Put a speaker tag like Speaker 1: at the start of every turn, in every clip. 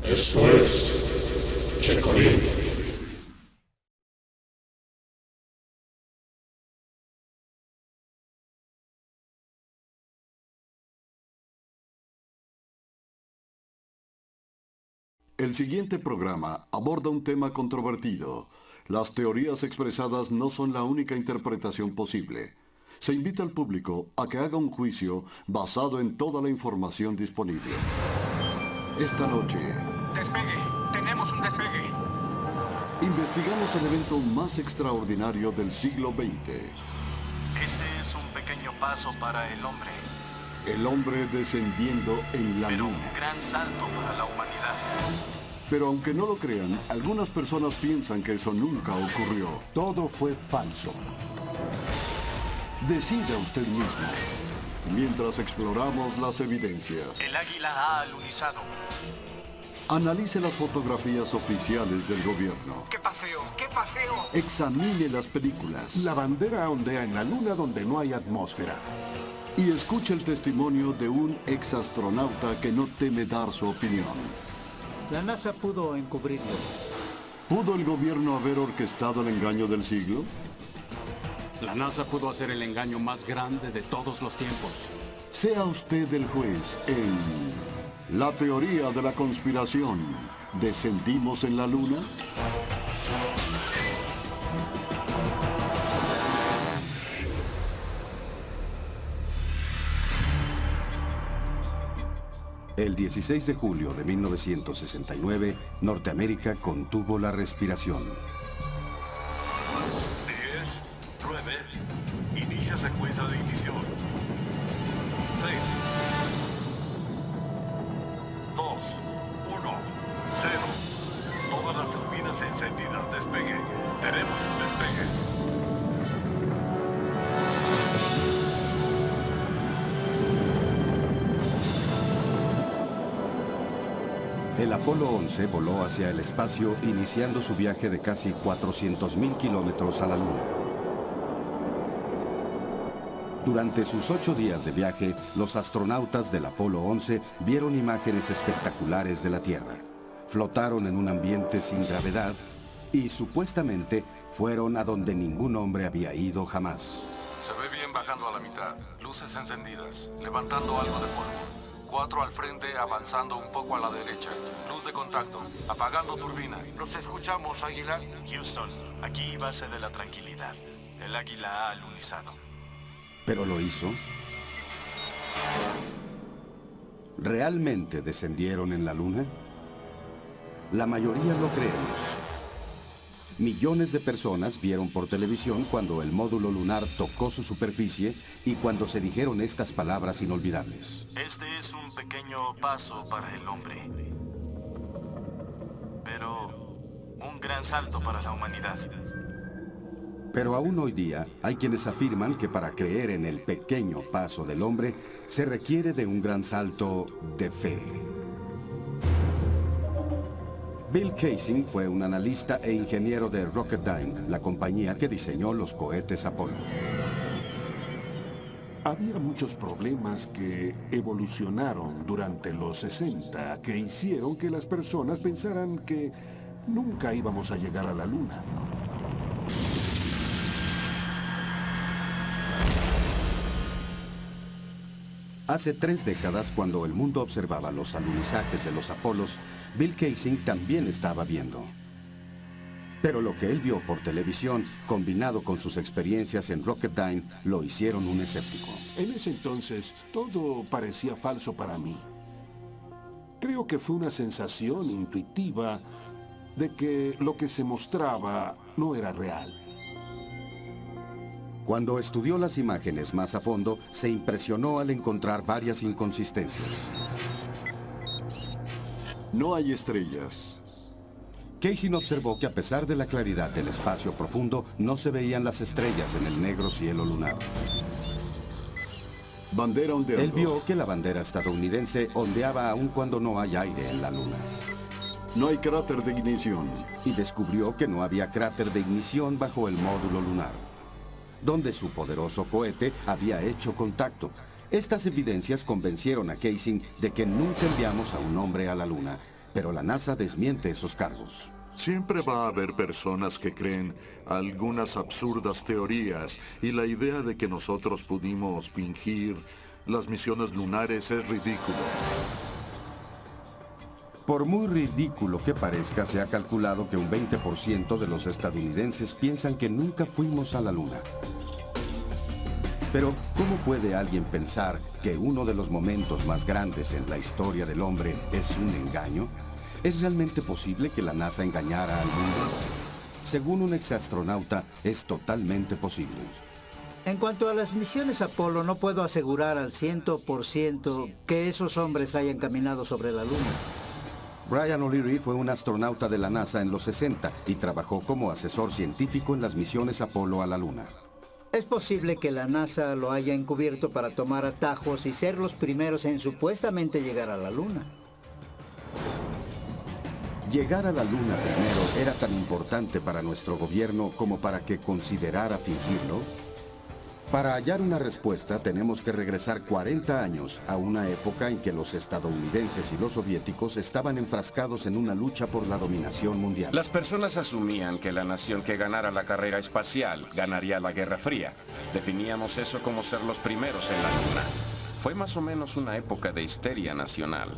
Speaker 1: Esto es Checolín.
Speaker 2: El siguiente programa aborda un tema controvertido. Las teorías expresadas no son la única interpretación posible. Se invita al público a que haga un juicio basado en toda la información disponible. Esta noche,
Speaker 3: Despegue. Tenemos un despegue.
Speaker 2: investigamos el evento más extraordinario del siglo XX.
Speaker 4: Este es un pequeño paso para el hombre,
Speaker 2: El hombre descendiendo en la
Speaker 4: pero un
Speaker 2: luna.
Speaker 4: gran salto para la humanidad.
Speaker 2: Pero aunque no lo crean, algunas personas piensan que eso nunca ocurrió.
Speaker 5: Todo fue falso.
Speaker 2: Decida usted mismo. Mientras exploramos las evidencias,
Speaker 4: El águila ha alunizado.
Speaker 2: analice las fotografías oficiales del gobierno.
Speaker 3: ¿Qué paseo? ¿Qué paseo?
Speaker 2: Examine las películas
Speaker 5: La bandera ondea en la luna donde no hay atmósfera.
Speaker 2: y escuche el testimonio de un exastronauta que no teme dar su opinión.
Speaker 6: La NASA pudo encubrirlo.
Speaker 2: ¿Pudo el gobierno haber orquestado el engaño del siglo?
Speaker 7: La NASA pudo hacer el engaño más grande de todos los tiempos.
Speaker 2: Sea usted el juez en La teoría de la conspiración. ¿Descendimos en la luna?
Speaker 8: El 16 de julio de 1969, Norteamérica contuvo la respiración.
Speaker 4: 10, 9, inicia secuencia de ignición. 6, 2, 1, 0. Todas las turbinas encendidas. Despegue. Tenemos un despegue.
Speaker 8: El Apolo 11 voló hacia el espacio, iniciando su viaje de casi 400.000 kilómetros a la Luna. Durante sus 8 días de viaje, los astronautas del Apolo 11 vieron imágenes espectaculares de la Tierra. Flotaron en un ambiente sin gravedad y supuestamente fueron a donde ningún hombre había ido jamás.
Speaker 4: Se ve bien bajando a la mitad. Luces encendidas. Levantando algo de polvo. 4 al frente, avanzando un poco a la derecha. Luz de contacto. Apagando turbina. ¿Nos escuchamos, Águila? Houston, aquí base de la tranquilidad. El Águila ha alunizado.
Speaker 8: ¿Pero lo hizo? ¿Realmente descendieron en la Luna? La mayoría lo creemos. Millones de personas vieron por televisión cuando el módulo lunar tocó su superficie y cuando se dijeron estas palabras inolvidables.
Speaker 4: Este es un pequeño paso para el hombre, pero un gran salto para la humanidad.
Speaker 8: Pero aún hoy día hay quienes afirman que para creer en el pequeño paso del hombre se requiere de un gran salto de fe. Bill Kaysing fue un analista e ingeniero de Rocketdyne, la compañía que diseñó los cohetes Apolo.
Speaker 5: Había muchos problemas que evolucionaron durante los 60 que hicieron que las personas pensaran que nunca íbamos a llegar a la Luna.
Speaker 8: Hace 3 décadas, cuando el mundo observaba los alunizajes de los Apolos, Bill Kaysing también estaba viendo. Pero lo que él vio por televisión, combinado con sus experiencias en Rocketdyne, lo hicieron un escéptico.
Speaker 5: En ese entonces, todo parecía falso para mí. Creo que fue una sensación intuitiva de que lo que se mostraba no era real.
Speaker 8: Cuando estudió las imágenes más a fondo, se impresionó al encontrar varias inconsistencias.
Speaker 2: No hay estrellas.
Speaker 8: Kaysing observó que a pesar de la claridad del espacio profundo, no se veían las estrellas en el negro cielo lunar.
Speaker 2: Bandera ondeando.
Speaker 8: Él vio que la bandera estadounidense ondeaba aun cuando no hay aire en la Luna.
Speaker 2: No hay cráter de ignición.
Speaker 8: Y descubrió que no había cráter de ignición bajo el módulo lunar, donde su poderoso cohete había hecho contacto. Estas evidencias convencieron a Kaysing de que nunca enviamos a un hombre a la Luna, pero la NASA desmiente esos cargos.
Speaker 1: Siempre va a haber personas que creen algunas absurdas teorías y la idea de que nosotros pudimos fingir las misiones lunares es ridículo.
Speaker 8: Por muy ridículo que parezca, se ha calculado que un 20% de los estadounidenses piensan que nunca fuimos a la Luna. Pero, ¿cómo puede alguien pensar que uno de los momentos más grandes en la historia del hombre es un engaño? ¿Es realmente posible que la NASA engañara al mundo? Según un exastronauta, es totalmente posible.
Speaker 6: En cuanto a las misiones Apolo, no puedo asegurar al 100% que esos hombres hayan caminado sobre la Luna.
Speaker 8: Brian O'Leary fue un astronauta de la NASA en los 60 y trabajó como asesor científico en las misiones Apolo a la Luna.
Speaker 6: Es posible que la NASA lo haya encubierto para tomar atajos y ser los primeros en supuestamente llegar a la Luna.
Speaker 8: Llegar a la Luna primero era tan importante para nuestro gobierno como para que considerara fingirlo. Para hallar una respuesta tenemos que regresar 40 años a una época en que los estadounidenses y los soviéticos estaban enfrascados en una lucha por la dominación mundial.
Speaker 9: Las personas asumían que la nación que ganara la carrera espacial ganaría la Guerra Fría. Definíamos eso como ser los primeros en la Luna. Fue más o menos una época de histeria nacional.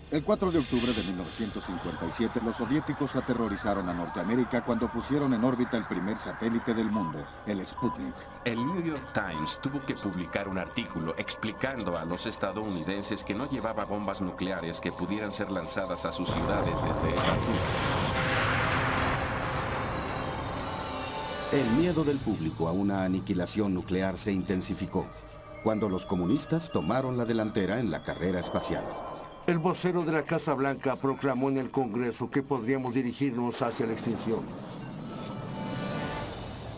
Speaker 10: El 4 de octubre de 1957, los soviéticos aterrorizaron a Norteamérica cuando pusieron en órbita el primer satélite del mundo, el Sputnik.
Speaker 9: El New York Times tuvo que publicar un artículo explicando a los estadounidenses que no llevaba bombas nucleares que pudieran ser lanzadas a sus ciudades desde esa altura.
Speaker 8: El miedo del público a una aniquilación nuclear se intensificó cuando los comunistas tomaron la delantera en la carrera espacial.
Speaker 11: El vocero de la Casa Blanca proclamó en el Congreso que podríamos dirigirnos hacia la extinción.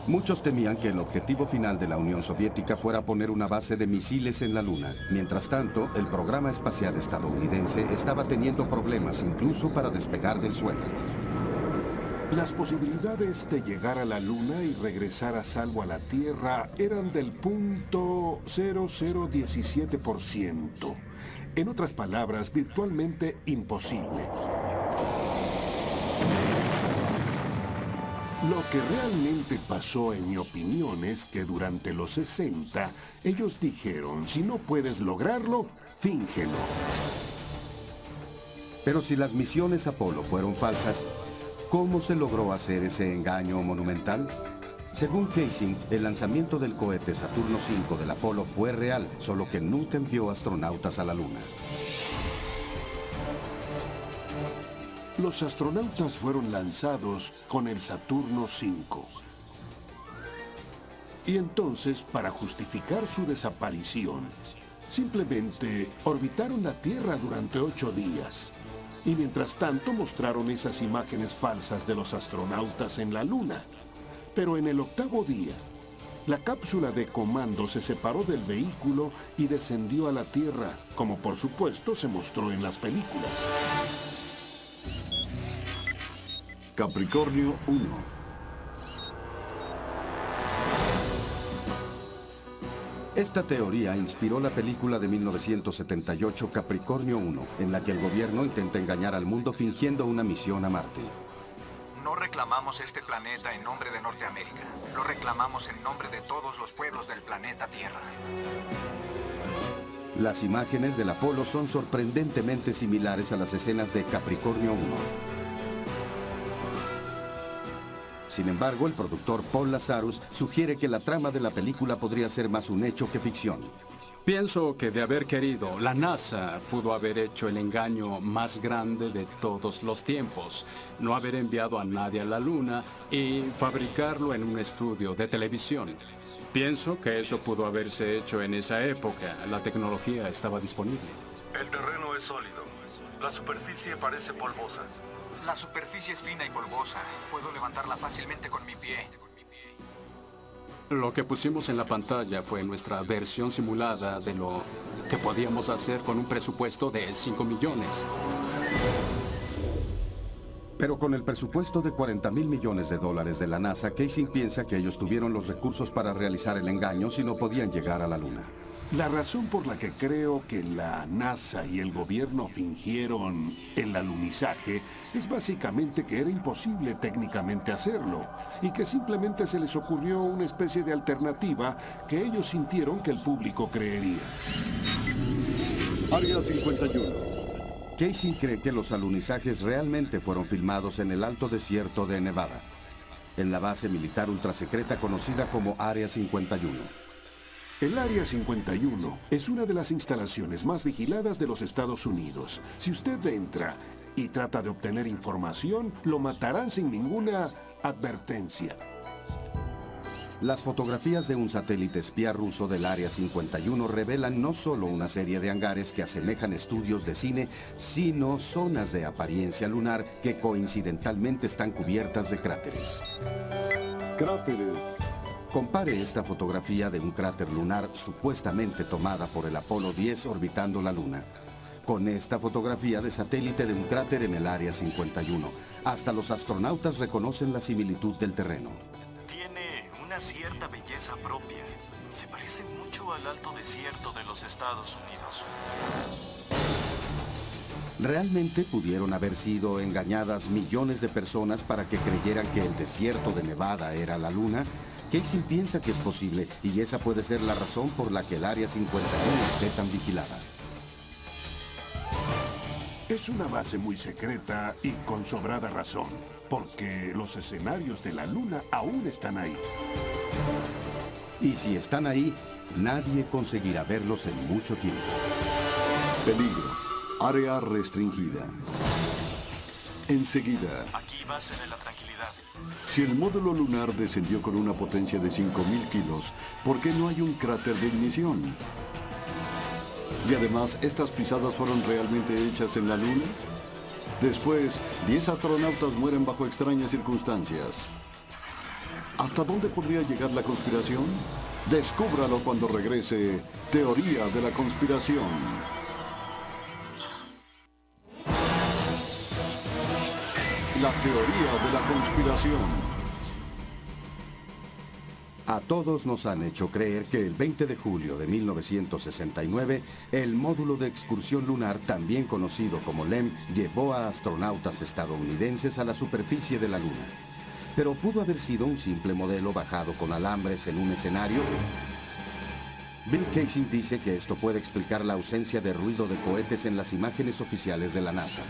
Speaker 8: Muchos temían que el objetivo final de la Unión Soviética fuera poner una base de misiles en la Luna. Mientras tanto, el programa espacial estadounidense estaba teniendo problemas incluso para despegar del suelo.
Speaker 5: Las posibilidades de llegar a la Luna y regresar a salvo a la Tierra eran del 0.0017%. En otras palabras, virtualmente imposible. Lo que realmente pasó, en mi opinión, es que durante los 60, ellos dijeron, si no puedes lograrlo, fíngelo.
Speaker 8: Pero si las misiones Apolo fueron falsas, ¿cómo se logró hacer ese engaño monumental? Según Casey, el lanzamiento del cohete Saturno V del Apolo fue real, solo que nunca envió astronautas a la Luna.
Speaker 5: Los astronautas fueron lanzados con el Saturno V. Y entonces, para justificar su desaparición, simplemente orbitaron la Tierra durante 8 días. Y mientras tanto mostraron esas imágenes falsas de los astronautas en la Luna. Pero en el 8º día, la cápsula de comando se separó del vehículo y descendió a la Tierra, como por supuesto se mostró en las películas.
Speaker 2: Capricornio 1.
Speaker 8: Esta teoría inspiró la película de 1978 Capricornio 1, en la que el gobierno intenta engañar al mundo fingiendo una misión a Marte.
Speaker 3: No reclamamos este planeta en nombre de Norteamérica. Lo reclamamos en nombre de todos los pueblos del planeta Tierra.
Speaker 8: Las imágenes del Apolo son sorprendentemente similares a las escenas de Capricornio 1. Sin embargo, el productor Paul Lazarus sugiere que la trama de la película podría ser más un hecho que ficción.
Speaker 7: Pienso que de haber querido, la NASA pudo haber hecho el engaño más grande de todos los tiempos. No haber enviado a nadie a la Luna y fabricarlo en un estudio de televisión. Pienso que eso pudo haberse hecho en esa época. La tecnología estaba disponible.
Speaker 4: El terreno es sólido. La superficie parece polvosa.
Speaker 3: La superficie es fina y polvosa. Puedo levantarla fácilmente con mi pie.
Speaker 7: Lo que pusimos en la pantalla fue nuestra versión simulada de lo que podíamos hacer con un presupuesto de 5 millones.
Speaker 8: Pero con el presupuesto de $40,000 millones de la NASA, Casey piensa que ellos tuvieron los recursos para realizar el engaño si no podían llegar a la Luna.
Speaker 5: La razón por la que creo que la NASA y el gobierno fingieron el alunizaje es básicamente que era imposible técnicamente hacerlo y que simplemente se les ocurrió una especie de alternativa que ellos sintieron que el público creería.
Speaker 2: Área 51.
Speaker 8: Casey cree que los alunizajes realmente fueron filmados en el alto desierto de Nevada, en la base militar ultrasecreta conocida como Área 51.
Speaker 5: El Área 51 es una de las instalaciones más vigiladas de los Estados Unidos. Si usted entra y trata de obtener información, lo matarán sin ninguna advertencia.
Speaker 8: Las fotografías de un satélite espía ruso del Área 51 revelan no solo una serie de hangares que asemejan estudios de cine, sino zonas de apariencia lunar que coincidentalmente están cubiertas de cráteres.
Speaker 2: Cráteres.
Speaker 8: Compare esta fotografía de un cráter lunar supuestamente tomada por el Apolo 10 orbitando la Luna con esta fotografía de satélite de un cráter en el Área 51. Hasta los astronautas reconocen la similitud del terreno.
Speaker 12: Tiene una cierta belleza propia. Se parece mucho al alto desierto de los Estados Unidos.
Speaker 8: ¿Realmente pudieron haber sido engañadas millones de personas para que creyeran que el desierto de Nevada era la Luna? Casey piensa que es posible y esa puede ser la razón por la que el Área 51 esté tan vigilada.
Speaker 5: Es una base muy secreta y con sobrada razón, porque los escenarios de la Luna aún están ahí.
Speaker 8: Y si están ahí, nadie conseguirá verlos en mucho tiempo.
Speaker 2: Peligro. Área restringida. Enseguida.
Speaker 12: Aquí base de la tranquilidad.
Speaker 2: Si el módulo lunar descendió con una potencia de 5.000 kilos, ¿por qué no hay un cráter de ignición? Y además, ¿estas pisadas fueron realmente hechas en la Luna? Después, 10 astronautas mueren bajo extrañas circunstancias. ¿Hasta dónde podría llegar la conspiración? Descúbralo cuando regrese Teoría de la Conspiración. La teoría de la conspiración.
Speaker 8: A todos nos han hecho creer que el 20 de julio de 1969, el módulo de excursión lunar, también conocido como LEM, llevó a astronautas estadounidenses a la superficie de la Luna. Pero ¿pudo haber sido un simple modelo bajado con alambres en un escenario? Bill Casey dice que esto puede explicar la ausencia de ruido de cohetes en las imágenes oficiales de la NASA.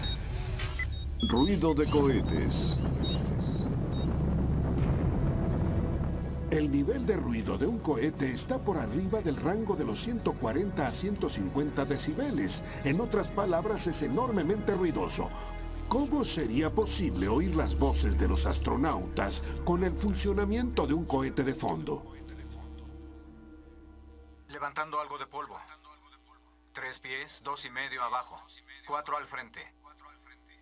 Speaker 2: Ruido de cohetes.
Speaker 5: El nivel de ruido de un cohete está por arriba del rango de los 140 a 150 decibeles. En otras palabras, es enormemente ruidoso. ¿Cómo sería posible oír las voces de los astronautas con el funcionamiento de un cohete de fondo?
Speaker 3: Levantando algo de polvo. 3 pies, 2,5 abajo. 4 al frente.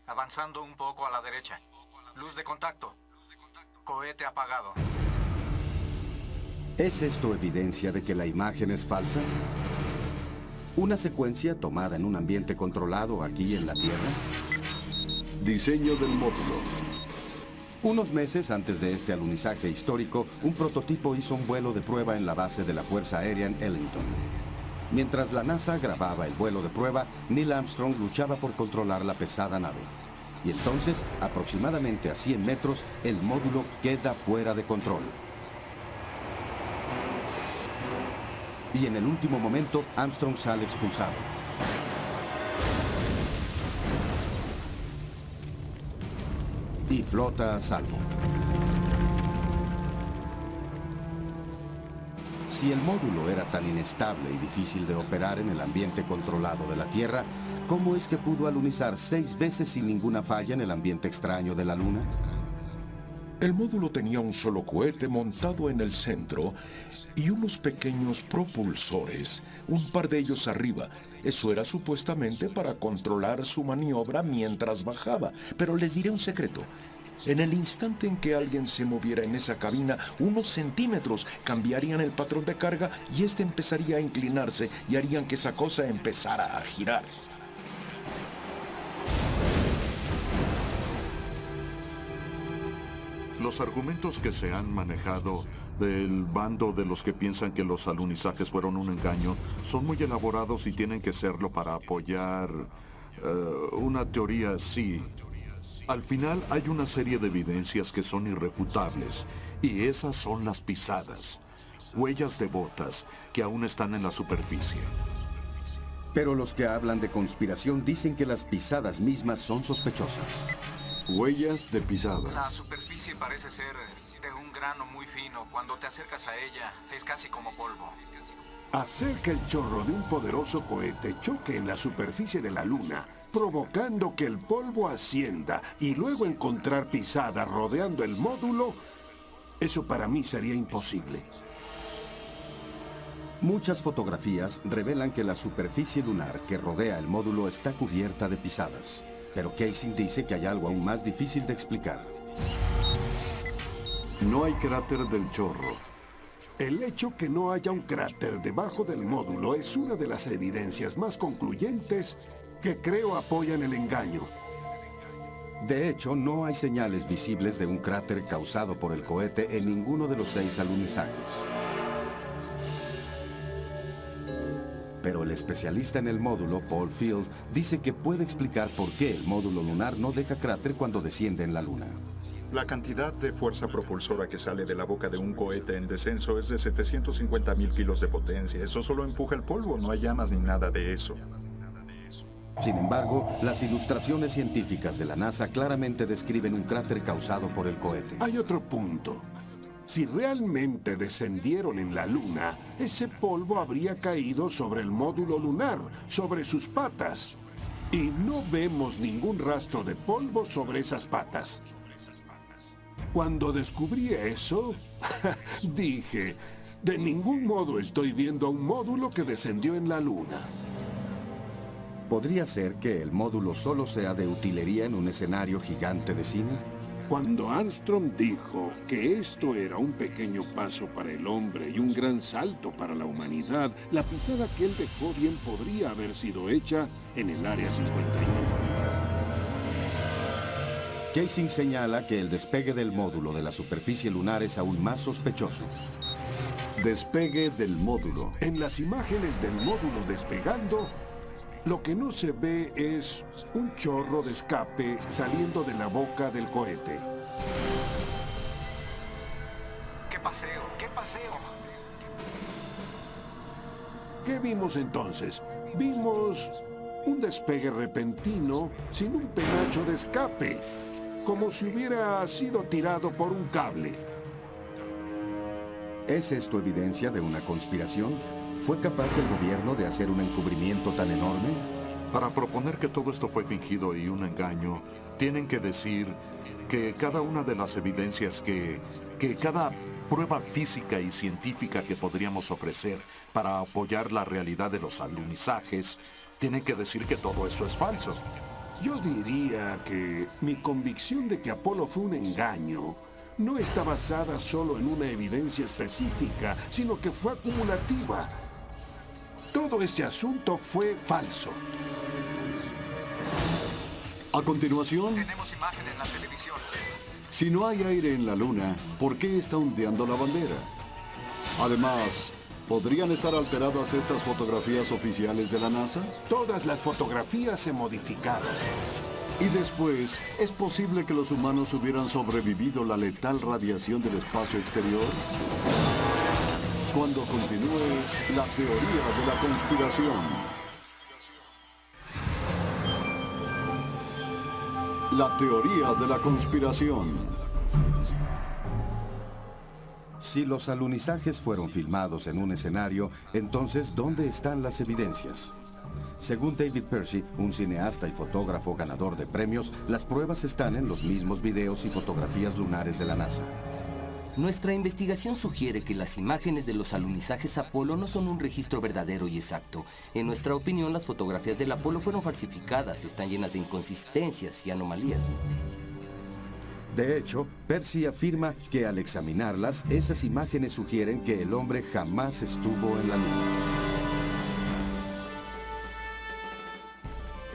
Speaker 3: Avanzando un poco a la derecha. Luz de contacto. Cohete apagado.
Speaker 8: ¿Es esto evidencia de que la imagen es falsa? ¿Una secuencia tomada en un ambiente controlado aquí en la Tierra?
Speaker 2: Diseño del módulo.
Speaker 8: Unos meses antes de este alunizaje histórico, un prototipo hizo un vuelo de prueba en la base de la Fuerza Aérea en Ellington. Mientras la NASA grababa el vuelo de prueba, Neil Armstrong luchaba por controlar la pesada nave. Y entonces, aproximadamente a 100 metros, el módulo queda fuera de control. Y en el último momento, Armstrong sale expulsado. Y flota a salvo. Si el módulo era tan inestable y difícil de operar en el ambiente controlado de la Tierra, ¿cómo es que pudo alunizar 6 veces sin ninguna falla en el ambiente extraño de la Luna?
Speaker 13: El módulo tenía un solo cohete montado en el centro y unos pequeños propulsores, un par de ellos arriba. Eso era supuestamente para controlar su maniobra mientras bajaba. Pero les diré un secreto. En el instante en que alguien se moviera en esa cabina, unos centímetros cambiarían el patrón de carga y este empezaría a inclinarse y harían que esa cosa empezara a girar.
Speaker 1: Los argumentos que se han manejado del bando de los que piensan que los alunizajes fueron un engaño son muy elaborados y tienen que serlo para apoyar una teoría así. Al final hay una serie de evidencias que son irrefutables, y esas son las pisadas, huellas de botas que aún están en la superficie.
Speaker 8: Pero los que hablan de conspiración dicen que las pisadas mismas son sospechosas.
Speaker 2: Huellas de
Speaker 3: La
Speaker 2: pisadas.
Speaker 3: superficie parece ser de un grano muy fino. Cuando te acercas a ella, es casi como polvo.
Speaker 5: Hacer que el chorro de un poderoso cohete choque en la superficie de la Luna, provocando que el polvo ascienda y luego encontrar pisadas rodeando el módulo, eso para mí sería imposible.
Speaker 8: Muchas fotografías revelan que la superficie lunar que rodea el módulo está cubierta de pisadas. Pero Kaysing dice que hay algo aún más difícil de explicar.
Speaker 2: No hay cráter del chorro.
Speaker 5: El hecho que no haya un cráter debajo del módulo es una de las evidencias más concluyentes que creo apoyan el engaño.
Speaker 8: De hecho, no hay señales visibles de un cráter causado por el cohete en ninguno de los 6 alunizajes. Pero el especialista en el módulo, Paul Field, dice que puede explicar por qué el módulo lunar no deja cráter cuando desciende en la Luna.
Speaker 14: La cantidad de fuerza propulsora que sale de la boca de un cohete en descenso es de 750.000 kilos de potencia. Eso solo empuja el polvo, no hay llamas ni nada de eso.
Speaker 8: Sin embargo, las ilustraciones científicas de la NASA claramente describen un cráter causado por el cohete.
Speaker 5: Hay otro punto. Si realmente descendieron en la Luna, ese polvo habría caído sobre el módulo lunar, sobre sus patas. Y no vemos ningún rastro de polvo sobre esas patas. Cuando descubrí eso, dije, de ningún modo estoy viendo a un módulo que descendió en la Luna.
Speaker 8: ¿Podría ser que el módulo solo sea de utilería en un escenario gigante de cine?
Speaker 5: Cuando Armstrong dijo que esto era un pequeño paso para el hombre y un gran salto para la humanidad, la pisada que él dejó bien podría haber sido hecha en el Área 51.
Speaker 8: Kaysing señala que el despegue del módulo de la superficie lunar es aún más sospechoso.
Speaker 2: Despegue del módulo.
Speaker 5: En las imágenes del módulo despegando, lo que no se ve es un chorro de escape saliendo de la boca del cohete.
Speaker 3: ¡Qué paseo! ¡Qué paseo!
Speaker 5: ¿Qué vimos entonces? Vimos un despegue repentino sin un penacho de escape, como si hubiera sido tirado por un cable.
Speaker 8: ¿Es esto evidencia de una conspiración? ¿Fue capaz el gobierno de hacer un encubrimiento tan enorme?
Speaker 1: Para proponer que todo esto fue fingido y un engaño, tienen que decir que cada una de las evidencias que cada prueba física y científica que podríamos ofrecer para apoyar la realidad de los alunizajes, tienen que decir que todo eso es falso.
Speaker 5: Yo diría que mi convicción de que Apolo fue un engaño no está basada solo en una evidencia específica, sino que fue acumulativa. Todo ese asunto fue falso.
Speaker 2: A continuación,
Speaker 3: Tenemos imagen en la televisión.
Speaker 2: si no hay aire en la Luna, ¿por qué está ondeando la bandera? Además, ¿podrían estar alteradas estas fotografías oficiales de la NASA?
Speaker 5: Todas las fotografías se modificaron.
Speaker 2: Y después, ¿es posible que los humanos hubieran sobrevivido la letal radiación del espacio exterior? Cuando continúe la teoría de la conspiración. La teoría de la conspiración.
Speaker 8: Si los alunizajes fueron filmados en un escenario, entonces, ¿dónde están las evidencias? Según David Percy, un cineasta y fotógrafo ganador de premios, las pruebas están en los mismos videos y fotografías lunares de la NASA.
Speaker 15: Nuestra investigación sugiere que las imágenes de los alunizajes Apolo no son un registro verdadero y exacto. En nuestra opinión, las fotografías del Apolo fueron falsificadas, están llenas de inconsistencias y anomalías.
Speaker 8: De hecho, Percy afirma que al examinarlas, esas imágenes sugieren que el hombre jamás estuvo en la Luna.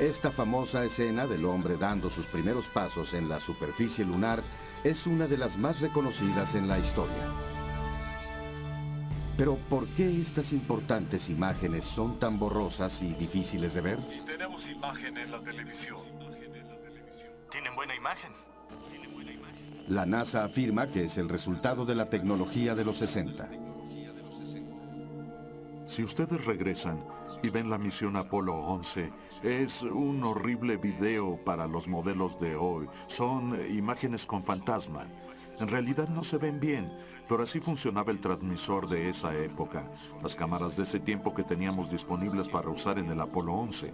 Speaker 8: Esta famosa escena del hombre dando sus primeros pasos en la superficie lunar es una de las más reconocidas en la historia. Pero ¿por qué estas importantes imágenes son tan borrosas y difíciles de ver?
Speaker 12: Tenemos imagen en la televisión. Tienen buena imagen.
Speaker 8: La NASA afirma que es el resultado de la tecnología de los 60.
Speaker 1: Si ustedes regresan y ven la misión Apolo 11, es un horrible video para los modelos de hoy. Son imágenes con fantasma. En realidad no se ven bien, pero así funcionaba el transmisor de esa época. Las cámaras de ese tiempo que teníamos disponibles para usar en el Apolo 11.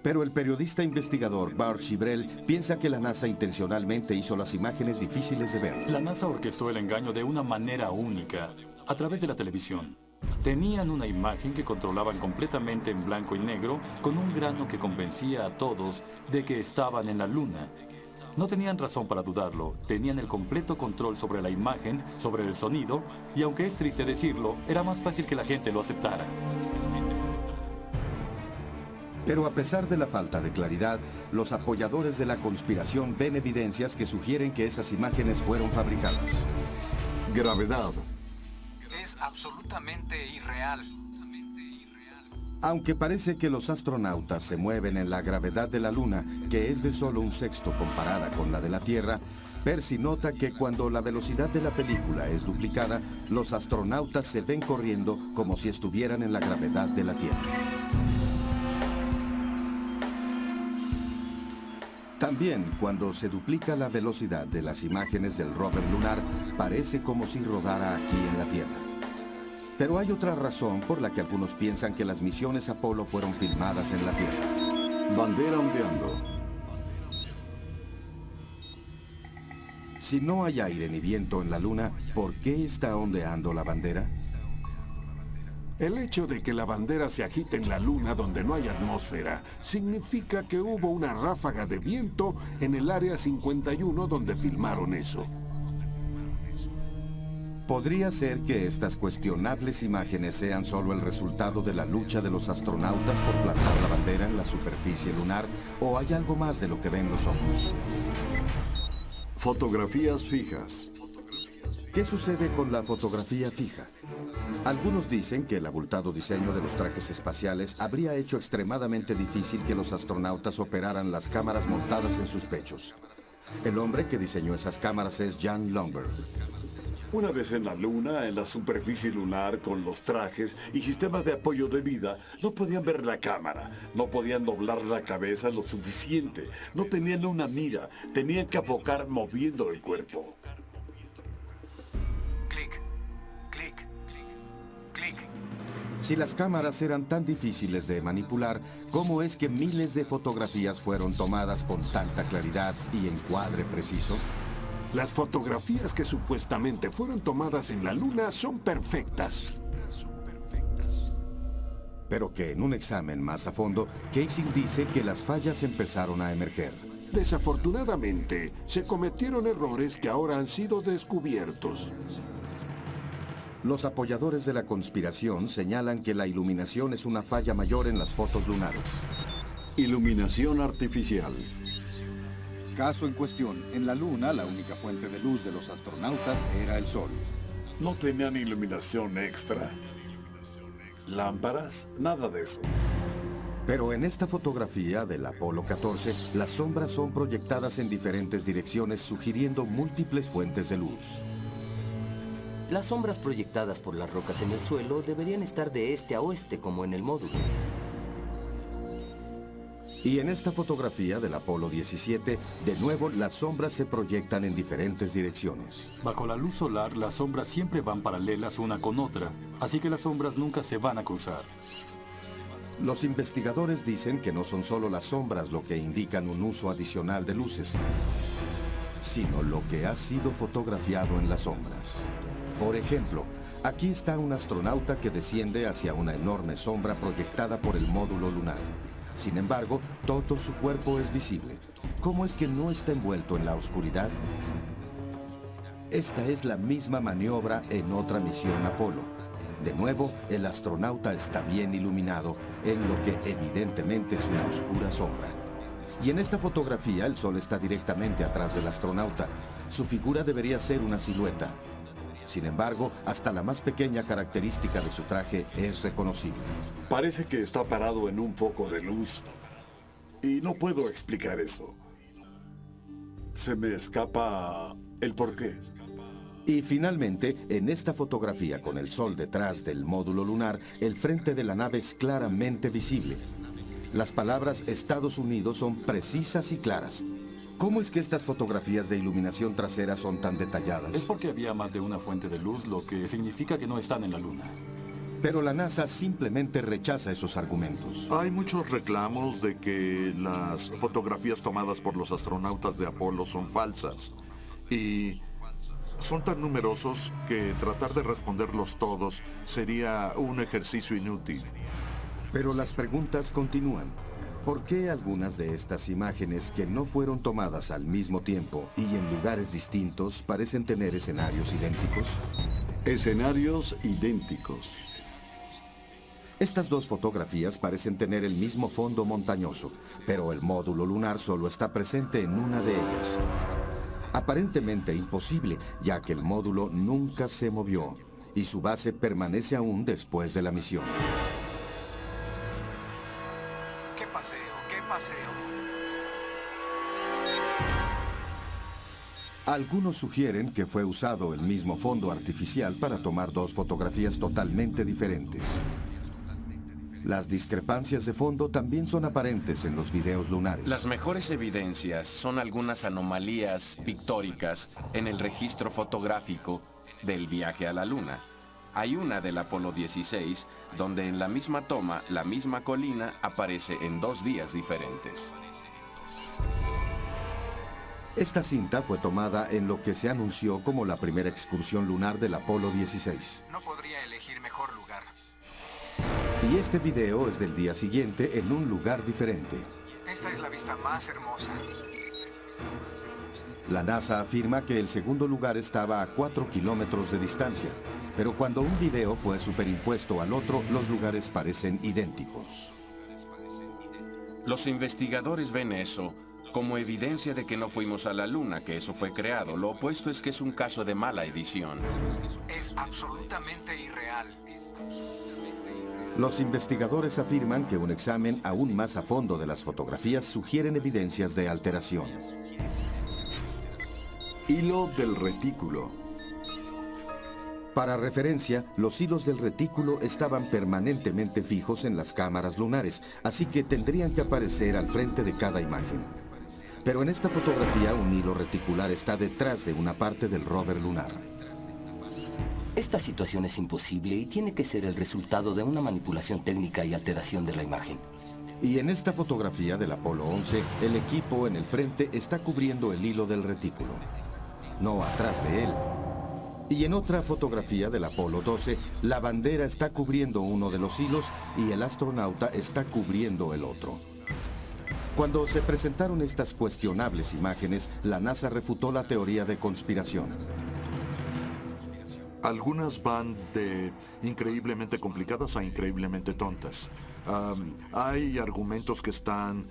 Speaker 8: Pero el periodista investigador Bart Chibrel piensa que la NASA intencionalmente hizo las imágenes difíciles de ver.
Speaker 16: La NASA orquestó el engaño de una manera única, a través de la televisión. Tenían una imagen que controlaban completamente en blanco y negro, con un grano que convencía a todos de que estaban en la Luna. No tenían razón para dudarlo, tenían el completo control sobre la imagen, sobre el sonido, y aunque es triste decirlo, era más fácil que la gente lo aceptara.
Speaker 8: Pero a pesar de la falta de claridad, los apoyadores de la conspiración ven evidencias que sugieren que esas imágenes fueron fabricadas.
Speaker 2: Gravedad.
Speaker 3: Es absolutamente irreal.
Speaker 8: Aunque parece que los astronautas se mueven en la gravedad de la Luna, que es de solo un sexto comparada con la de la Tierra, Percy nota que cuando la velocidad de la película es duplicada, los astronautas se ven corriendo como si estuvieran en la gravedad de la Tierra. También, cuando se duplica la velocidad de las imágenes del rover lunar, parece como si rodara aquí en la Tierra. Pero hay otra razón por la que algunos piensan que las misiones Apolo fueron filmadas en la Tierra.
Speaker 2: Bandera ondeando.
Speaker 8: Si no hay aire ni viento en la Luna, ¿por qué está ondeando la bandera?
Speaker 5: El hecho de que la bandera se agite en la Luna donde no hay atmósfera significa que hubo una ráfaga de viento en el área 51 donde filmaron eso.
Speaker 8: ¿Podría ser que estas cuestionables imágenes sean solo el resultado de la lucha de los astronautas por plantar la bandera en la superficie lunar, o hay algo más de lo que ven los ojos?
Speaker 2: Fotografías fijas.
Speaker 8: ¿Qué sucede con la fotografía fija? Algunos dicen que el abultado diseño de los trajes espaciales habría hecho extremadamente difícil que los astronautas operaran las cámaras montadas en sus pechos. El hombre que diseñó esas cámaras es Jan Lomberg.
Speaker 17: Una vez en la Luna, en la superficie lunar, con los trajes y sistemas de apoyo de vida, no podían ver la cámara, no podían doblar la cabeza lo suficiente, no tenían una mira, tenían que enfocar moviendo el cuerpo.
Speaker 3: Clic, clic, clic.
Speaker 8: Si las cámaras eran tan difíciles de manipular, ¿cómo es que miles de fotografías fueron tomadas con tanta claridad y encuadre preciso?
Speaker 5: Las fotografías que supuestamente fueron tomadas en la Luna son perfectas.
Speaker 8: Pero que en un examen más a fondo, Casey dice que las fallas empezaron a emerger.
Speaker 5: Desafortunadamente, se cometieron errores que ahora han sido descubiertos.
Speaker 8: Los apoyadores de la conspiración señalan que la iluminación es una falla mayor en las fotos lunares.
Speaker 2: Iluminación artificial.
Speaker 10: Caso en cuestión. En la Luna, la única fuente de luz de los astronautas era el Sol.
Speaker 17: No tenían iluminación extra. Lámparas, nada de eso.
Speaker 8: Pero en esta fotografía del Apolo 14, las sombras son proyectadas en diferentes direcciones, sugiriendo múltiples fuentes de luz.
Speaker 15: Las sombras proyectadas por las rocas en el suelo deberían estar de este a oeste, como en el módulo.
Speaker 8: Y en esta fotografía del Apolo 17, de nuevo las sombras se proyectan en diferentes direcciones.
Speaker 16: Bajo la luz solar, las sombras siempre van paralelas una con otra, así que las sombras nunca se van a cruzar.
Speaker 8: Los investigadores dicen que no son solo las sombras lo que indican un uso adicional de luces, sino lo que ha sido fotografiado en las sombras. Por ejemplo, aquí está un astronauta que desciende hacia una enorme sombra proyectada por el módulo lunar. Sin embargo, todo su cuerpo es visible. ¿Cómo es que no está envuelto en la oscuridad? Esta es la misma maniobra en otra misión Apolo. De nuevo, el astronauta está bien iluminado, en lo que evidentemente es una oscura sombra. Y en esta fotografía el sol está directamente atrás del astronauta. Su figura debería ser una silueta. Sin embargo, hasta la más pequeña característica de su traje es reconocible.
Speaker 17: Parece que está parado en un foco de luz. Y no puedo explicar eso. Se me escapa el porqué.
Speaker 8: Y finalmente, en esta fotografía con el sol detrás del módulo lunar, el frente de la nave es claramente visible. Las palabras Estados Unidos son precisas y claras. ¿Cómo es que estas fotografías de iluminación trasera son tan detalladas?
Speaker 16: Es porque había más de una fuente de luz, lo que significa que no están en la Luna.
Speaker 8: Pero la NASA simplemente rechaza esos argumentos.
Speaker 1: Hay muchos reclamos de que las fotografías tomadas por los astronautas de Apolo son falsas. Y son tan numerosos que tratar de responderlos todos sería un ejercicio inútil.
Speaker 8: Pero las preguntas continúan. ¿Por qué algunas de estas imágenes que no fueron tomadas al mismo tiempo y en lugares distintos parecen tener escenarios idénticos?
Speaker 2: Escenarios idénticos.
Speaker 8: Estas dos fotografías parecen tener el mismo fondo montañoso, pero el módulo lunar solo está presente en una de ellas. Aparentemente imposible, ya que el módulo nunca se movió y su base permanece aún después de la misión.
Speaker 3: ¡Qué paseo! ¡Qué paseo!
Speaker 8: Algunos sugieren que fue usado el mismo fondo artificial para tomar dos fotografías totalmente diferentes. Las discrepancias de fondo también son aparentes en los videos lunares.
Speaker 9: Las mejores evidencias son algunas anomalías pictóricas en el registro fotográfico del viaje a la Luna. Hay una del Apolo 16, donde en la misma toma, la misma colina aparece en 2 días diferentes.
Speaker 8: Esta cinta fue tomada en lo que se anunció como la primera excursión lunar del Apolo 16.
Speaker 3: No podría elegir mejor lugar.
Speaker 8: Y este video es del día siguiente en un lugar diferente.
Speaker 3: Esta es la vista más hermosa.
Speaker 8: La NASA afirma que el segundo lugar estaba a 4 kilómetros de distancia, pero cuando un video fue superimpuesto al otro, los lugares parecen idénticos.
Speaker 9: Los investigadores ven eso como evidencia de que no fuimos a la Luna, que eso fue creado. Lo opuesto es que es un caso de mala edición.
Speaker 3: Es absolutamente irreal.
Speaker 8: Los investigadores afirman que un examen aún más a fondo de las fotografías sugieren evidencias de alteración.
Speaker 2: Hilo del retículo.
Speaker 8: Para referencia, los hilos del retículo estaban permanentemente fijos en las cámaras lunares, así que tendrían que aparecer al frente de cada imagen. Pero en esta fotografía un hilo reticular está detrás de una parte del rover lunar.
Speaker 15: Esta situación es imposible y tiene que ser el resultado de una manipulación técnica y alteración de la imagen.
Speaker 8: Y en esta fotografía del Apolo 11, el equipo en el frente está cubriendo el hilo del retículo, no atrás de él. Y en otra fotografía del Apolo 12, la bandera está cubriendo uno de los hilos y el astronauta está cubriendo el otro. Cuando se presentaron estas cuestionables imágenes, la NASA refutó la teoría de conspiración.
Speaker 1: Algunas van de increíblemente complicadas a increíblemente tontas. Hay argumentos que están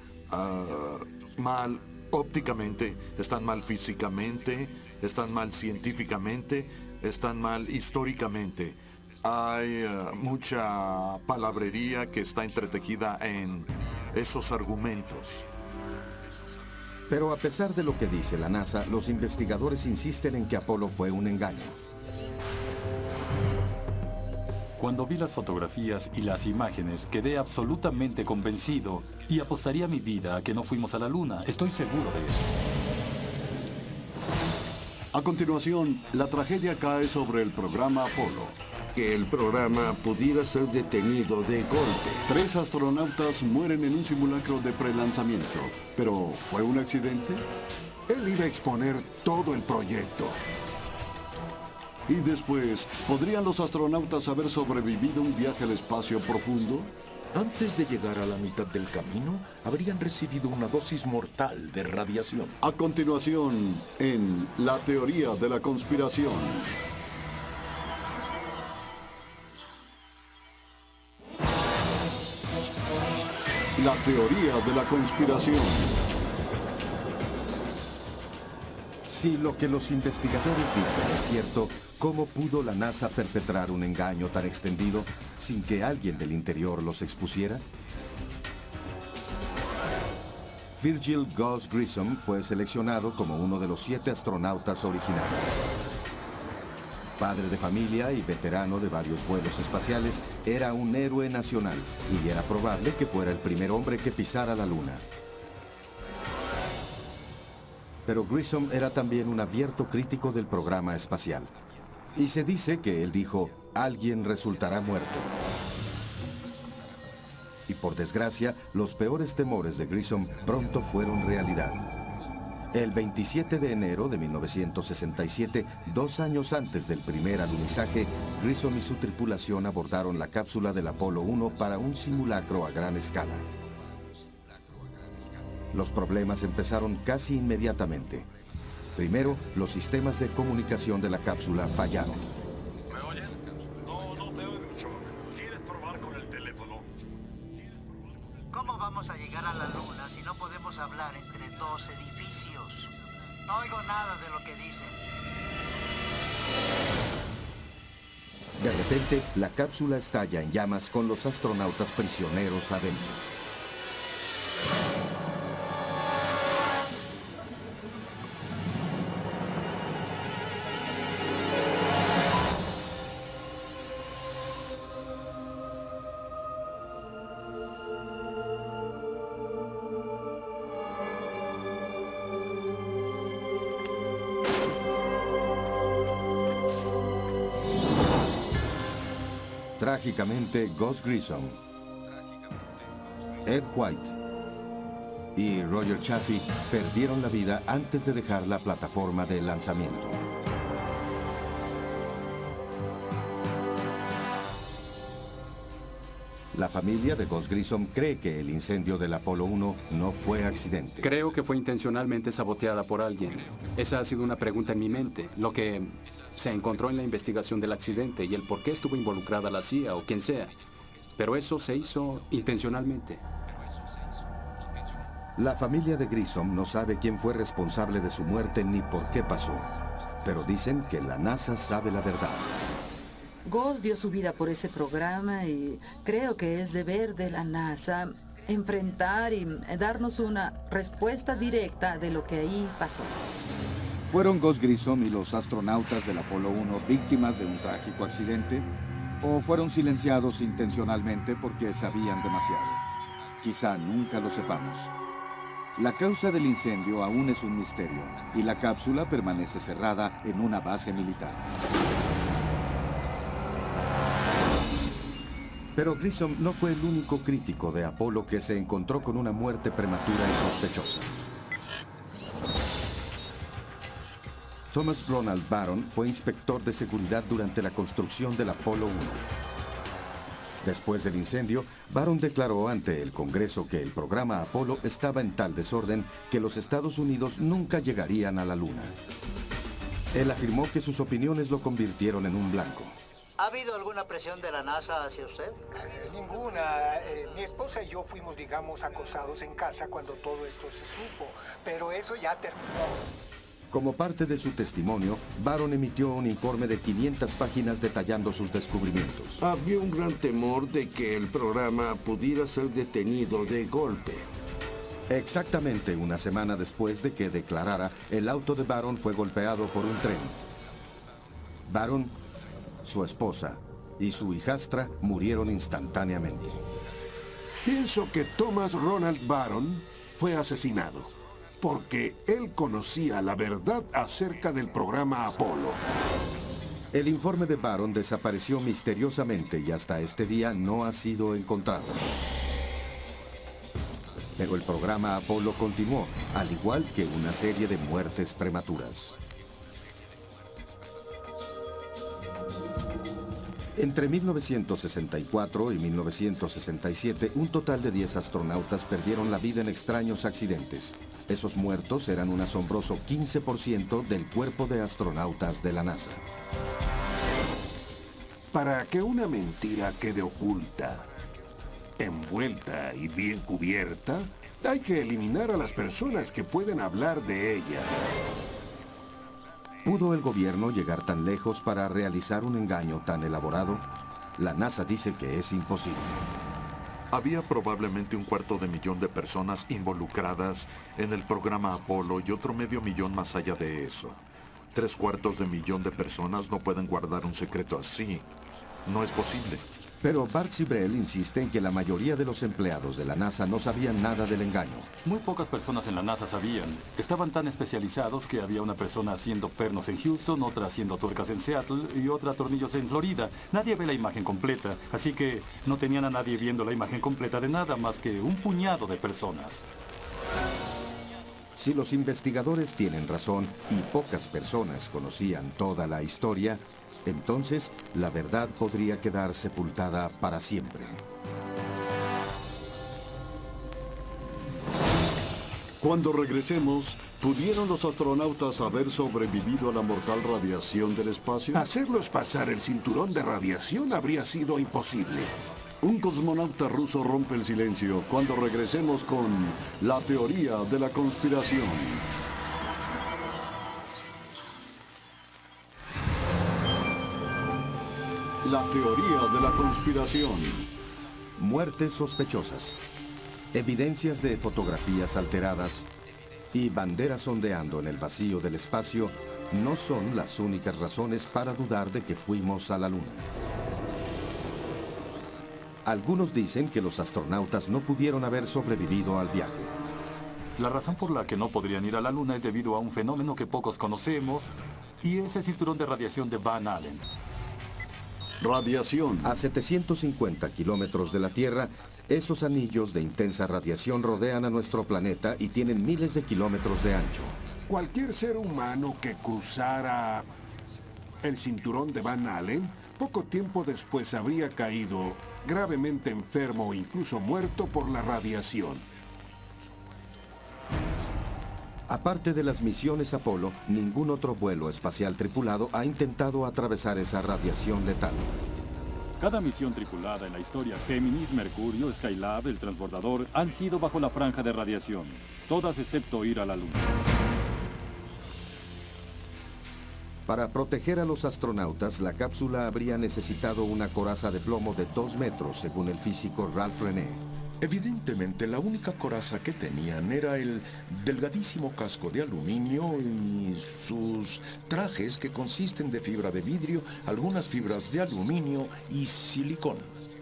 Speaker 1: mal ópticamente, están mal físicamente, están mal científicamente, están mal históricamente. Hay mucha palabrería que está entretejida en esos argumentos.
Speaker 8: Pero a pesar de lo que dice la NASA, los investigadores insisten en que Apolo fue un engaño.
Speaker 16: Cuando vi las fotografías y las imágenes, quedé absolutamente convencido y apostaría mi vida a que no fuimos a la Luna. Estoy seguro de eso.
Speaker 2: A continuación, la tragedia cae sobre el programa Apolo.
Speaker 11: Que el programa pudiera ser detenido de golpe.
Speaker 2: 3 astronautas mueren en un simulacro de prelanzamiento. ¿Pero fue un accidente?
Speaker 5: Él iba a exponer todo el proyecto.
Speaker 2: Y después, ¿podrían los astronautas haber sobrevivido un viaje al espacio profundo?
Speaker 13: Antes de llegar a la mitad del camino, habrían recibido una dosis mortal de radiación.
Speaker 2: A continuación, en La teoría de la conspiración. La teoría de la conspiración.
Speaker 8: Si lo que los investigadores dicen es cierto, ¿cómo pudo la NASA perpetrar un engaño tan extendido sin que alguien del interior los expusiera? Virgil Gus Grissom fue seleccionado como uno de los 7 astronautas originales. Padre de familia y veterano de varios vuelos espaciales, era un héroe nacional y era probable que fuera el primer hombre que pisara la Luna. Pero Grissom era también un abierto crítico del programa espacial. Y se dice que él dijo, alguien resultará muerto. Y por desgracia, los peores temores de Grissom pronto fueron realidad. El 27 de enero de 1967, 2 años antes del primer alunizaje, Grissom y su tripulación abordaron la cápsula del Apolo 1 para un simulacro a gran escala. Los problemas empezaron casi inmediatamente. Primero, los sistemas de comunicación de la cápsula fallaron.
Speaker 17: ¿Me oyen? No te oigo, Chuck. ¿Quieres probar con el teléfono?
Speaker 6: ¿Cómo vamos a llegar a la Luna si no podemos hablar entre 2 edificios? No oigo nada de lo que dicen.
Speaker 8: De repente, la cápsula estalla en llamas con los astronautas prisioneros adentro. Trágicamente, Gus Grissom, Ed White y Roger Chaffee perdieron la vida antes de dejar la plataforma de lanzamiento. La familia de Gus Grissom cree que el incendio del Apolo 1 no fue accidente.
Speaker 7: Creo que fue intencionalmente saboteada por alguien. Esa ha sido una pregunta en mi mente. Lo que se encontró en la investigación del accidente y el por qué estuvo involucrada la CIA o quien sea. Pero eso se hizo intencionalmente.
Speaker 8: La familia de Grissom no sabe quién fue responsable de su muerte ni por qué pasó. Pero dicen que la NASA sabe la verdad.
Speaker 18: Gus dio su vida por ese programa y creo que es deber de la NASA enfrentar y darnos una respuesta directa de lo que ahí pasó.
Speaker 10: ¿Fueron Gus Grissom y los astronautas del Apolo 1 víctimas de un trágico accidente? ¿O fueron silenciados intencionalmente porque sabían demasiado? Quizá nunca lo sepamos. La causa del incendio aún es un misterio y la cápsula permanece cerrada en una base militar.
Speaker 8: Pero Grissom no fue el único crítico de Apolo que se encontró con una muerte prematura y sospechosa. Thomas Ronald Barron fue inspector de seguridad durante la construcción del Apolo 1. Después del incendio, Barron declaró ante el Congreso que el programa Apolo estaba en tal desorden que los Estados Unidos nunca llegarían a la Luna. Él afirmó que sus opiniones lo convirtieron en un blanco.
Speaker 6: ¿Ha habido alguna presión de la NASA hacia usted?
Speaker 19: Ninguna. Mi esposa y yo fuimos, digamos, acosados en casa cuando todo esto se supo. Pero eso ya terminó.
Speaker 8: Como parte de su testimonio, Barron emitió un informe de 500 páginas detallando sus descubrimientos.
Speaker 11: Había un gran temor de que el programa pudiera ser detenido de golpe.
Speaker 8: Exactamente una semana después de que declarara, el auto de Barron fue golpeado por un tren. Barron, su esposa y su hijastra murieron instantáneamente.
Speaker 5: Pienso que Thomas Ronald Barron fue asesinado porque él conocía la verdad acerca del programa Apolo.
Speaker 8: El informe de Barron desapareció misteriosamente y hasta este día no ha sido encontrado. Pero el programa Apolo continuó, al igual que una serie de muertes prematuras. Entre 1964 y 1967, un total de 10 astronautas perdieron la vida en extraños accidentes. Esos muertos eran un asombroso 15% del cuerpo de astronautas de la NASA.
Speaker 5: Para que una mentira quede oculta, envuelta y bien cubierta, hay que eliminar a las personas que pueden hablar de ella.
Speaker 8: ¿Pudo el gobierno llegar tan lejos para realizar un engaño tan elaborado? La NASA dice que es imposible.
Speaker 1: Había probablemente 250.000 de personas involucradas en el programa Apolo y otro 500.000 más allá de eso. 750.000 de personas no pueden guardar un secreto así. No es posible.
Speaker 8: Pero Bart Sibrel insiste en que la mayoría de los empleados de la NASA no sabían nada del engaño.
Speaker 16: Muy pocas personas en la NASA sabían. Estaban tan especializados que había una persona haciendo pernos en Houston, otra haciendo tuercas en Seattle y otra tornillos en Florida. Nadie ve la imagen completa, así que no tenían a nadie viendo la imagen completa de nada más que un puñado de personas.
Speaker 8: Si los investigadores tienen razón y pocas personas conocían toda la historia, entonces la verdad podría quedar sepultada para siempre.
Speaker 2: Cuando regresemos, ¿pudieron los astronautas haber sobrevivido a la mortal radiación del espacio?
Speaker 5: Hacerlos pasar el cinturón de radiación habría sido imposible.
Speaker 2: Un cosmonauta ruso rompe el silencio cuando regresemos con la teoría de la conspiración. La teoría de la conspiración.
Speaker 8: Muertes sospechosas, evidencias de fotografías alteradas y banderas ondeando en el vacío del espacio no son las únicas razones para dudar de que fuimos a la Luna. Algunos dicen que los astronautas no pudieron haber sobrevivido al viaje.
Speaker 16: La razón por la que no podrían ir a la Luna es debido a un fenómeno que pocos conocemos, y es el cinturón de radiación de Van Allen.
Speaker 2: Radiación.
Speaker 8: A 750 kilómetros de la Tierra, esos anillos de intensa radiación rodean a nuestro planeta y tienen miles de kilómetros de ancho.
Speaker 5: Cualquier ser humano que cruzara el cinturón de Van Allen, poco tiempo después habría caído gravemente enfermo o incluso muerto por la radiación.
Speaker 8: Aparte de las misiones Apolo, ningún otro vuelo espacial tripulado ha intentado atravesar esa radiación letal.
Speaker 16: Cada misión tripulada en la historia, Géminis, Mercurio, Skylab, el transbordador, han sido bajo la franja de radiación. Todas excepto ir a la Luna.
Speaker 8: Para proteger a los astronautas, la cápsula habría necesitado una coraza de plomo de 2 metros, según el físico Ralph René.
Speaker 13: Evidentemente, la única coraza que tenían era el delgadísimo casco de aluminio y sus trajes que consisten de fibra de vidrio, algunas fibras de aluminio y silicón.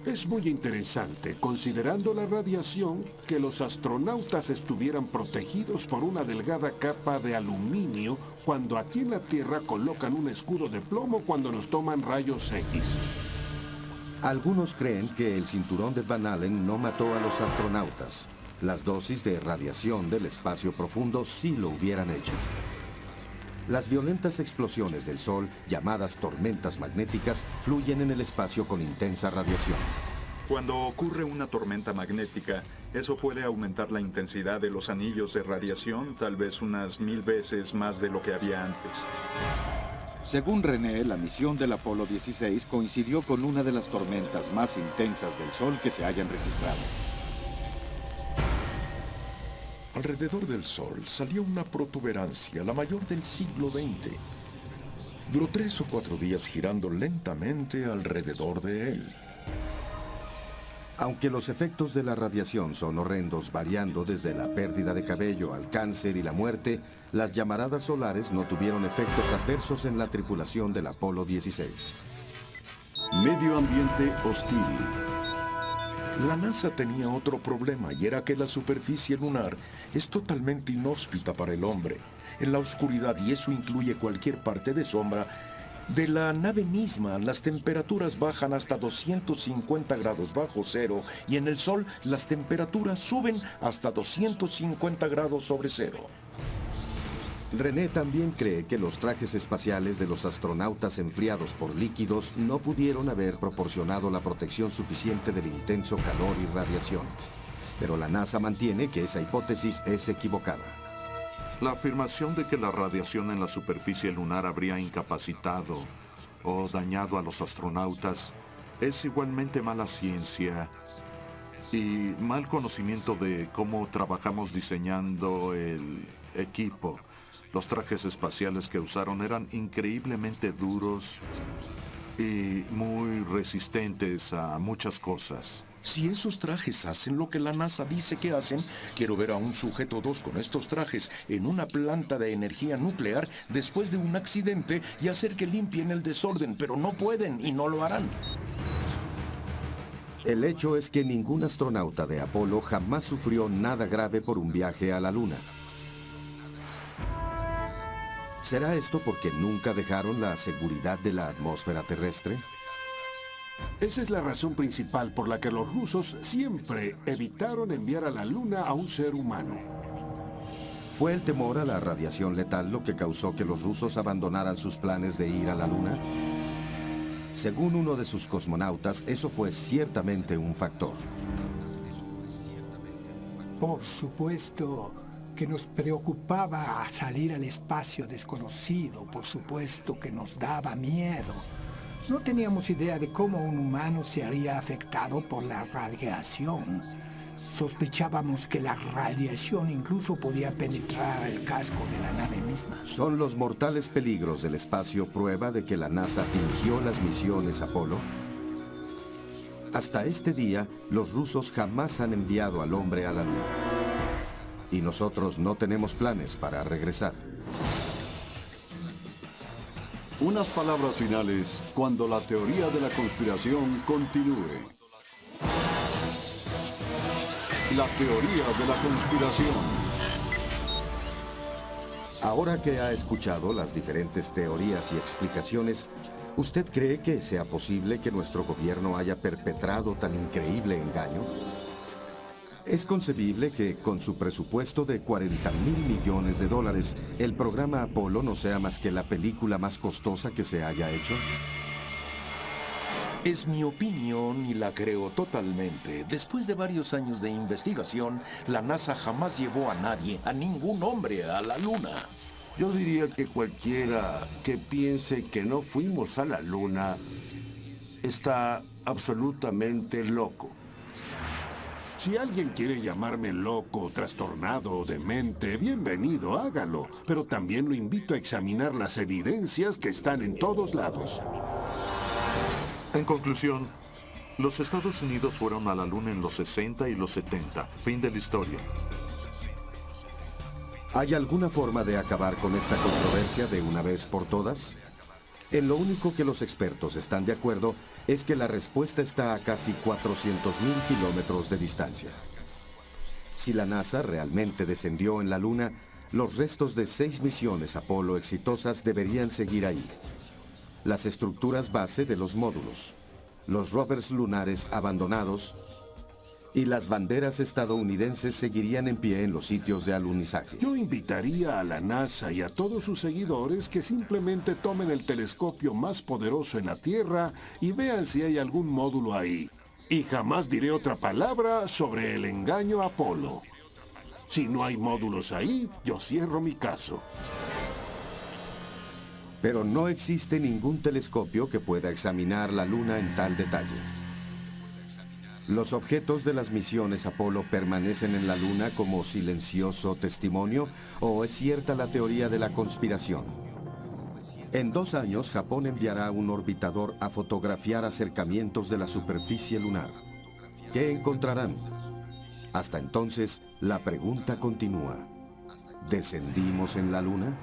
Speaker 5: Es muy interesante, considerando la radiación, que los astronautas estuvieran protegidos por una delgada capa de aluminio cuando aquí en la Tierra colocan un escudo de plomo cuando nos toman rayos X.
Speaker 8: Algunos creen que el cinturón de Van Allen no mató a los astronautas. Las dosis de radiación del espacio profundo sí lo hubieran hecho. Las violentas explosiones del Sol, llamadas tormentas magnéticas, fluyen en el espacio con intensa radiación.
Speaker 14: Cuando ocurre una tormenta magnética, eso puede aumentar la intensidad de los anillos de radiación, tal vez unas 1000 veces más de lo que había antes.
Speaker 10: Según René, la misión del Apolo 16 coincidió con una de las tormentas más intensas del Sol que se hayan registrado.
Speaker 13: Alrededor del Sol salió una protuberancia, la mayor del siglo XX. Duró 3 o 4 días girando lentamente alrededor de él.
Speaker 8: Aunque los efectos de la radiación son horrendos, variando desde la pérdida de cabello al cáncer y la muerte, las llamaradas solares no tuvieron efectos adversos en la tripulación del Apolo 16.
Speaker 2: Medio ambiente hostil.
Speaker 13: La NASA tenía otro problema y era que la superficie lunar es totalmente inhóspita para el hombre. En la oscuridad, y eso incluye cualquier parte de sombra, de la nave misma, las temperaturas bajan hasta 250 grados bajo cero y en el Sol las temperaturas suben hasta 250 grados sobre cero.
Speaker 8: René también cree que los trajes espaciales de los astronautas enfriados por líquidos no pudieron haber proporcionado la protección suficiente del intenso calor y radiación. Pero la NASA mantiene que esa hipótesis es equivocada.
Speaker 1: La afirmación de que la radiación en la superficie lunar habría incapacitado o dañado a los astronautas es igualmente mala ciencia y mal conocimiento de cómo trabajamos diseñando el equipo. Los trajes espaciales que usaron eran increíblemente duros y muy resistentes a muchas cosas.
Speaker 13: Si esos trajes hacen lo que la NASA dice que hacen, quiero ver a un sujeto 2 con estos trajes en una planta de energía nuclear después de un accidente y hacer que limpien el desorden, pero no pueden y no lo harán.
Speaker 8: El hecho es que ningún astronauta de Apolo jamás sufrió nada grave por un viaje a la Luna. ¿Será esto porque nunca dejaron la seguridad de la atmósfera terrestre?
Speaker 5: Esa es la razón principal por la que los rusos siempre evitaron enviar a la Luna a un ser humano.
Speaker 8: ¿Fue el temor a la radiación letal lo que causó que los rusos abandonaran sus planes de ir a la Luna? Según uno de sus cosmonautas, eso fue ciertamente un factor.
Speaker 19: Por supuesto que nos preocupaba salir al espacio desconocido, por supuesto que nos daba miedo. No teníamos idea de cómo un humano se haría afectado por la radiación. Sospechábamos que la radiación incluso podía penetrar el casco de la nave misma.
Speaker 8: ¿Son los mortales peligros del espacio prueba de que la NASA fingió las misiones Apolo? Hasta este día, los rusos jamás han enviado al hombre a la Luna. Y nosotros no tenemos planes para regresar.
Speaker 2: Unas palabras finales cuando la teoría de la conspiración continúe. La teoría de la conspiración.
Speaker 8: Ahora que ha escuchado las diferentes teorías y explicaciones, ¿usted cree que sea posible que nuestro gobierno haya perpetrado tan increíble engaño? ¿Es concebible que, con su presupuesto de $40,000 millones, el programa Apolo no sea más que la película más costosa que se haya hecho?
Speaker 13: Es mi opinión y la creo totalmente. Después de varios años de investigación, la NASA jamás llevó a nadie, a ningún hombre, a la Luna.
Speaker 11: Yo diría que cualquiera que piense que no fuimos a la Luna está absolutamente loco.
Speaker 5: Si alguien quiere llamarme loco, trastornado o demente, bienvenido, hágalo. Pero también lo invito a examinar las evidencias que están en todos lados.
Speaker 1: En conclusión, los Estados Unidos fueron a la Luna en los 60 y los 70. Fin de la historia.
Speaker 8: ¿Hay alguna forma de acabar con esta controversia de una vez por todas? En lo único que los expertos están de acuerdo es que la respuesta está a casi 400,000 kilómetros de distancia. Si la NASA realmente descendió en la Luna, los restos de 6 misiones Apolo exitosas deberían seguir ahí. Las estructuras base de los módulos, los rovers lunares abandonados y las banderas estadounidenses seguirían en pie en los sitios de alunizaje.
Speaker 5: Yo invitaría a la NASA y a todos sus seguidores que simplemente tomen el telescopio más poderoso en la Tierra y vean si hay algún módulo ahí. Y jamás diré otra palabra sobre el engaño Apolo. Si no hay módulos ahí, yo cierro mi caso.
Speaker 8: Pero no existe ningún telescopio que pueda examinar la Luna en tal detalle. ¿Los objetos de las misiones Apolo permanecen en la Luna como silencioso testimonio o es cierta la teoría de la conspiración? En 2 años, Japón enviará un orbitador a fotografiar acercamientos de la superficie lunar. ¿Qué encontrarán? Hasta entonces, la pregunta continúa. ¿Descendimos en la Luna?